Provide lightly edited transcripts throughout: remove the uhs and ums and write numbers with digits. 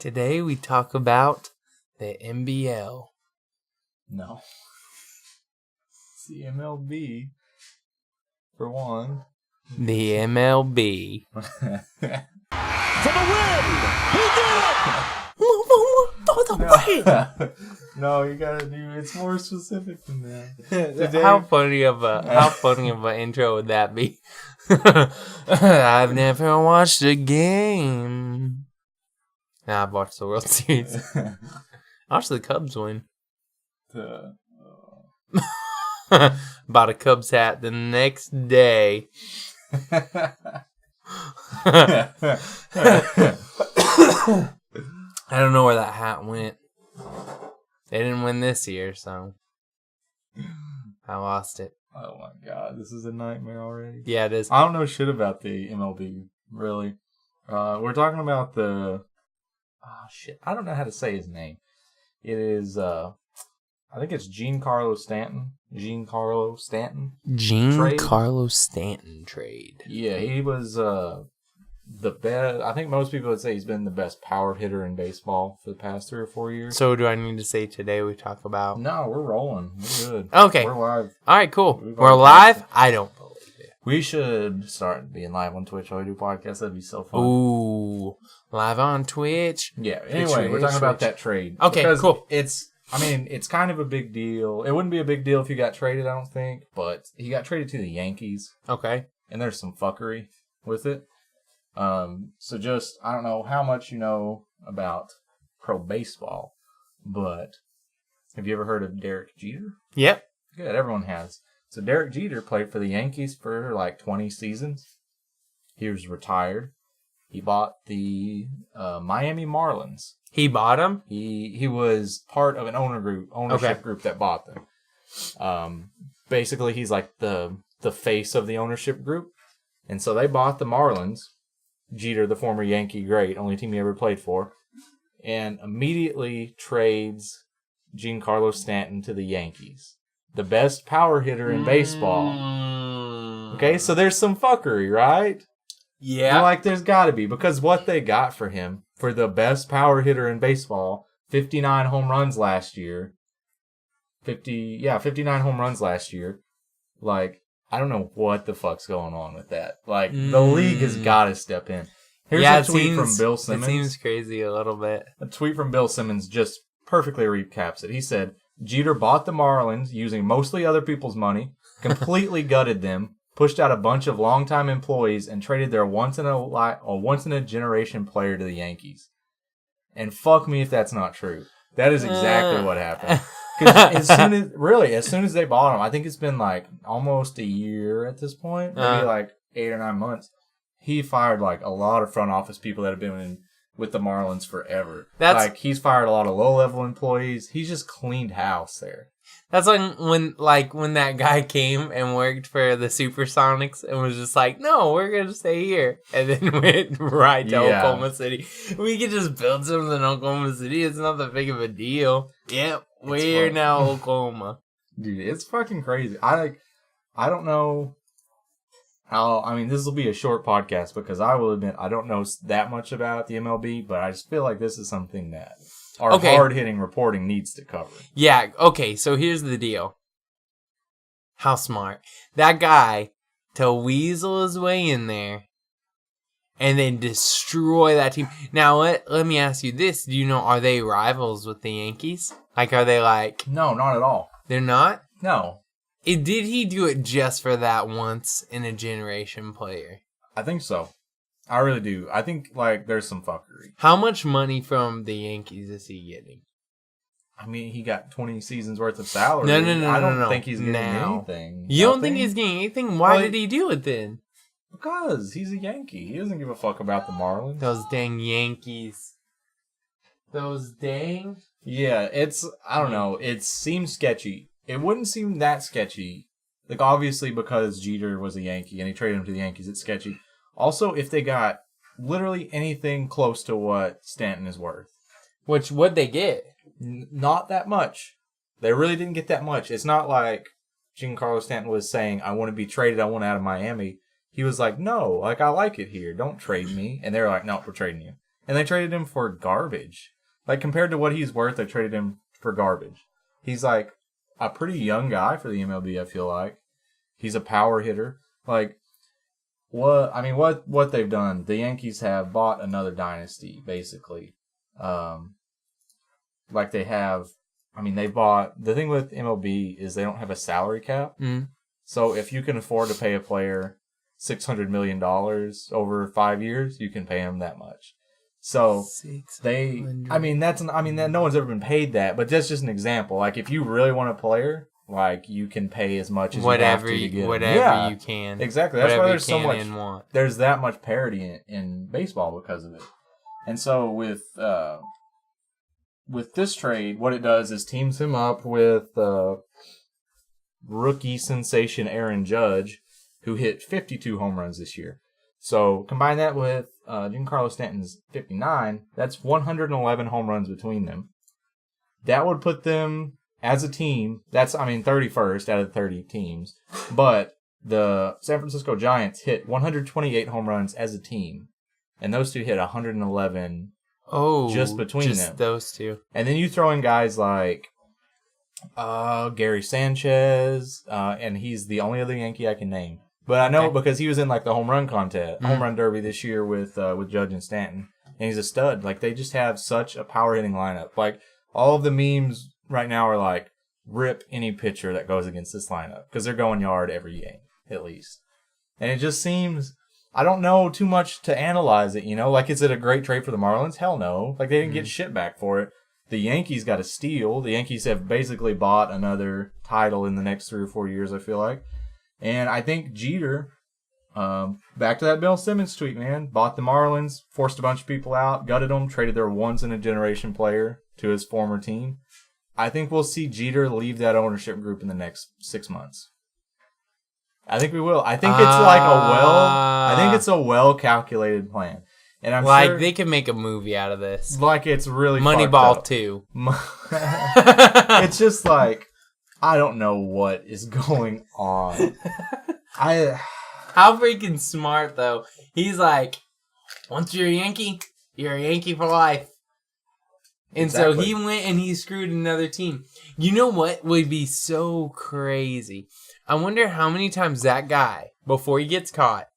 Today we talk about the NBL. No. It's the MLB. For one. The MLB. For the win! He did it! For the win! No, you gotta do. It's more specific than that. How funny of an intro would that be? I've never watched a game. Nah, I've watched the World Series. I watched the Cubs win. Bought a Cubs hat the next day. I don't know where that hat went. They didn't win this year, so I lost it. Oh my god, this is a nightmare already. Yeah, it is. I don't know shit about the MLB, really. We're talking about the... Oh, shit. I don't know how to say his name. It is, I think it's Giancarlo Stanton. Giancarlo Stanton trade. Yeah, he was the best. I think most people would say he's been the best power hitter in baseball for the past 3 or 4 years. So do I need to say today we talk about... No, we're rolling. We're good. Okay. We're live. All right, cool. We're live? I don't believe it. We should start being live on Twitch while we do podcasts. That'd be so fun. Ooh, live on Twitch. Yeah, anyway, we're talking about that trade. Okay, cool. It's kind of a big deal. It wouldn't be a big deal if he got traded, I don't think. But he got traded to the Yankees. Okay. And there's some fuckery with it. So just, I don't know how much you know about pro baseball, but have you ever heard of Derek Jeter? Yep. Good, everyone has. So Derek Jeter played for the Yankees for like 20 seasons. He was retired. He bought the Miami Marlins. He bought them? He was part of an ownership group that bought them. Basically, he's like the face of the ownership group. And so they bought the Marlins. Jeter, the former Yankee great, only team he ever played for, and immediately trades Giancarlo Stanton to the Yankees. The best power hitter in baseball. Okay, so there's some fuckery, right? Yeah. You're like, there's got to be, because what they got for him, for the best power hitter in baseball, 59 home runs last year. 59 home runs last year. Like, I don't know what the fuck's going on with that. Like, the league has got to step in. Here's a tweet from Bill Simmons. It seems crazy a little bit. A tweet from Bill Simmons just perfectly recaps it. He said, Jeter bought the Marlins using mostly other people's money, completely gutted them, pushed out a bunch of longtime employees, and traded their once-in-a-generation player to the Yankees. And fuck me if that's not true. That is exactly what happened. Because as soon as they bought him, I think it's been like almost a year at this point, maybe like 8 or 9 months. He fired like a lot of front office people that have been with the Marlins forever. He's fired a lot of low level employees. He's just cleaned house there. That's like when that guy came and worked for the Supersonics and was just like, no, we're going to stay here. And then went right to Oklahoma City. We could just build something in Oklahoma City. It's not that big of a deal. Yep, we're now Oklahoma. Dude, it's fucking crazy. I don't know how, this will be a short podcast because I will admit I don't know that much about the MLB, but I just feel like this is something that our hard-hitting reporting needs to cover. Yeah, okay, so here's the deal. How smart. That guy, to weasel his way in there and then destroy that team. Now, let me ask you this. Do you know, are they rivals with the Yankees? Like, are they like... No, not at all. They're not? No. Did he do it just for that once-in-a-generation player? I think so. I really do. I think, there's some fuckery. How much money from the Yankees is he getting? He got 20 seasons worth of salary. No. I don't think he's getting anything. You don't think he's getting anything? Why did he do it then? Because he's a Yankee. He doesn't give a fuck about the Marlins. Those dang Yankees. Those dang... Yeah, I don't know. It seems sketchy. It wouldn't seem that sketchy. Like, obviously, because Jeter was a Yankee and he traded him to the Yankees, it's sketchy. Also, if they got literally anything close to what Stanton is worth. What'd they get? Not that much. They really didn't get that much. It's not like Giancarlo Stanton was saying, I want to be traded, I want out of Miami. He was like, no, I like it here. Don't trade me. And they were like, no, we're trading you. And they traded him for garbage. Like, compared to what he's worth, they traded him for garbage. He's, like, a pretty young guy for the MLB, I feel like. He's a power hitter. Like, what they've done, the Yankees have bought another dynasty, basically. Like, they have, they've bought, the thing with MLB is they don't have a salary cap. Mm. So if you can afford to pay a player $600 million over 5 years, you can pay him that much. So no one's ever been paid that, but that's just an example. Like, if you really want a player, like, you can pay as much as you have to get whatever you can. Exactly. That's why there's so much. There's that much parity in baseball because of it. And so with this trade, what it does is teams him up with rookie sensation Aaron Judge, who hit 52 home runs this year. So combine that with Giancarlo Stanton's 59, that's 111 home runs between them. That would put them as a team, that's 31st out of 30 teams. But the San Francisco Giants hit 128 home runs as a team, and those two hit 111 just between them. Just those two. And then you throw in guys like Gary Sanchez, and he's the only other Yankee I can name. But I know because he was in like the home run contest, home run derby this year with Judge and Stanton, and he's a stud. Like, they just have such a power hitting lineup. Like, all of the memes right now are like, rip any pitcher that goes against this lineup, because they're going yard every game at least. And it just seems, I don't know too much to analyze it. Like, is it a great trade for the Marlins? Hell no. Like, they didn't get shit back for it. The Yankees got a steal. The Yankees have basically bought another title in the next 3 or 4 years, I feel like. And I think Jeter, back to that Bill Simmons tweet, man, bought the Marlins, forced a bunch of people out, gutted them, traded their once-in-a-generation player to his former team. I think we'll see Jeter leave that ownership group in the next 6 months. I think we will. I think it's a well-calculated plan. And I'm sure they can make a movie out of this. Like, it's really Moneyball 2. It's just like, I don't know what is going on. How freaking smart, though. He's like, once you're a Yankee for life. And exactly. So he went and he screwed another team. You know what would be so crazy? I wonder how many times that guy, before he gets caught,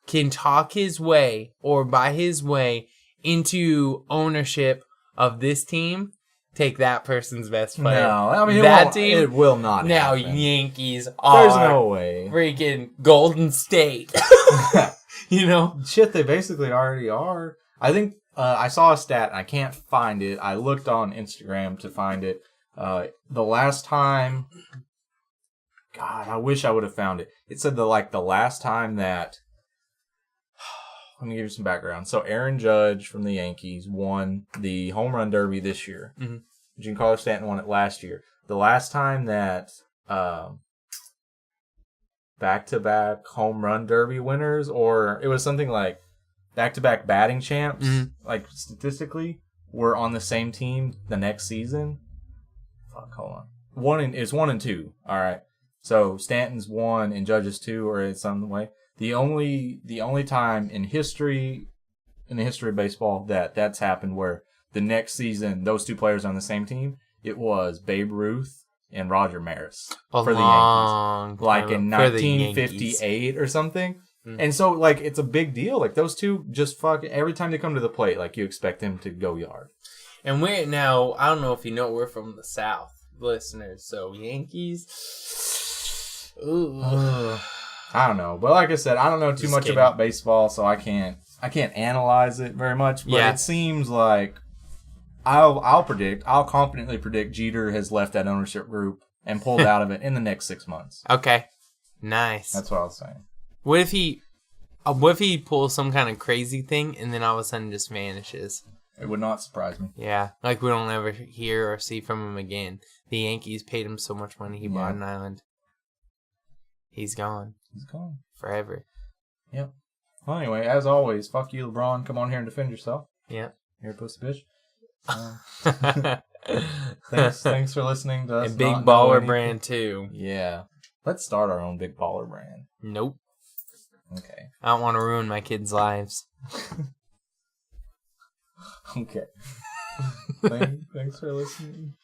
can talk his way or buy his way into ownership of this team. Take that person's best player. No, it will not now happen. Yankees are There's no way. Freaking Golden State. Shit, they basically already are. I think I saw a stat, and I can't find it. I looked on Instagram to find it. The last time, God, I wish I would have found it. It said the last time that, let me give you some background. So Aaron Judge from the Yankees won the home run derby this year. Mm-hmm. Giancarlo Stanton won it last year. The last time that back-to-back home run derby winners, or it was something like back-to-back batting champs, like statistically, were on the same team the next season. Fuck, hold on. It's 1 and 2. All right. So Stanton's 1 and Judge's 2, or in some way. The only time in the history of baseball that's happened where the next season those two players are on the same team, it was Babe Ruth and Roger Maris for the Yankees, like in 1958 or something. Mm-hmm. And so, like, it's a big deal. Like, those two just every time they come to the plate, like, you expect them to go yard. And we're now, I don't know if you know, we're from the South, listeners. So Yankees, ooh. I don't know, but like I said, I don't know too much about baseball, so I can't analyze it very much. But It seems like I'll confidently predict Jeter has left that ownership group and pulled out of it in the next 6 months. Okay, nice. That's what I was saying. What if he pulls some kind of crazy thing and then all of a sudden just vanishes? It would not surprise me. Yeah, like we don't ever hear or see from him again. The Yankees paid him so much money, he bought an island. He's gone. He's gone. Forever. Yep. Well, anyway, as always, fuck you, LeBron. Come on here and defend yourself. Yep. You're a pussy bitch. Thanks for listening to us. And Big Baller brand, too. Yeah. Let's start our own Big Baller brand. Nope. Okay. I don't want to ruin my kids' lives. Okay. Thanks for listening.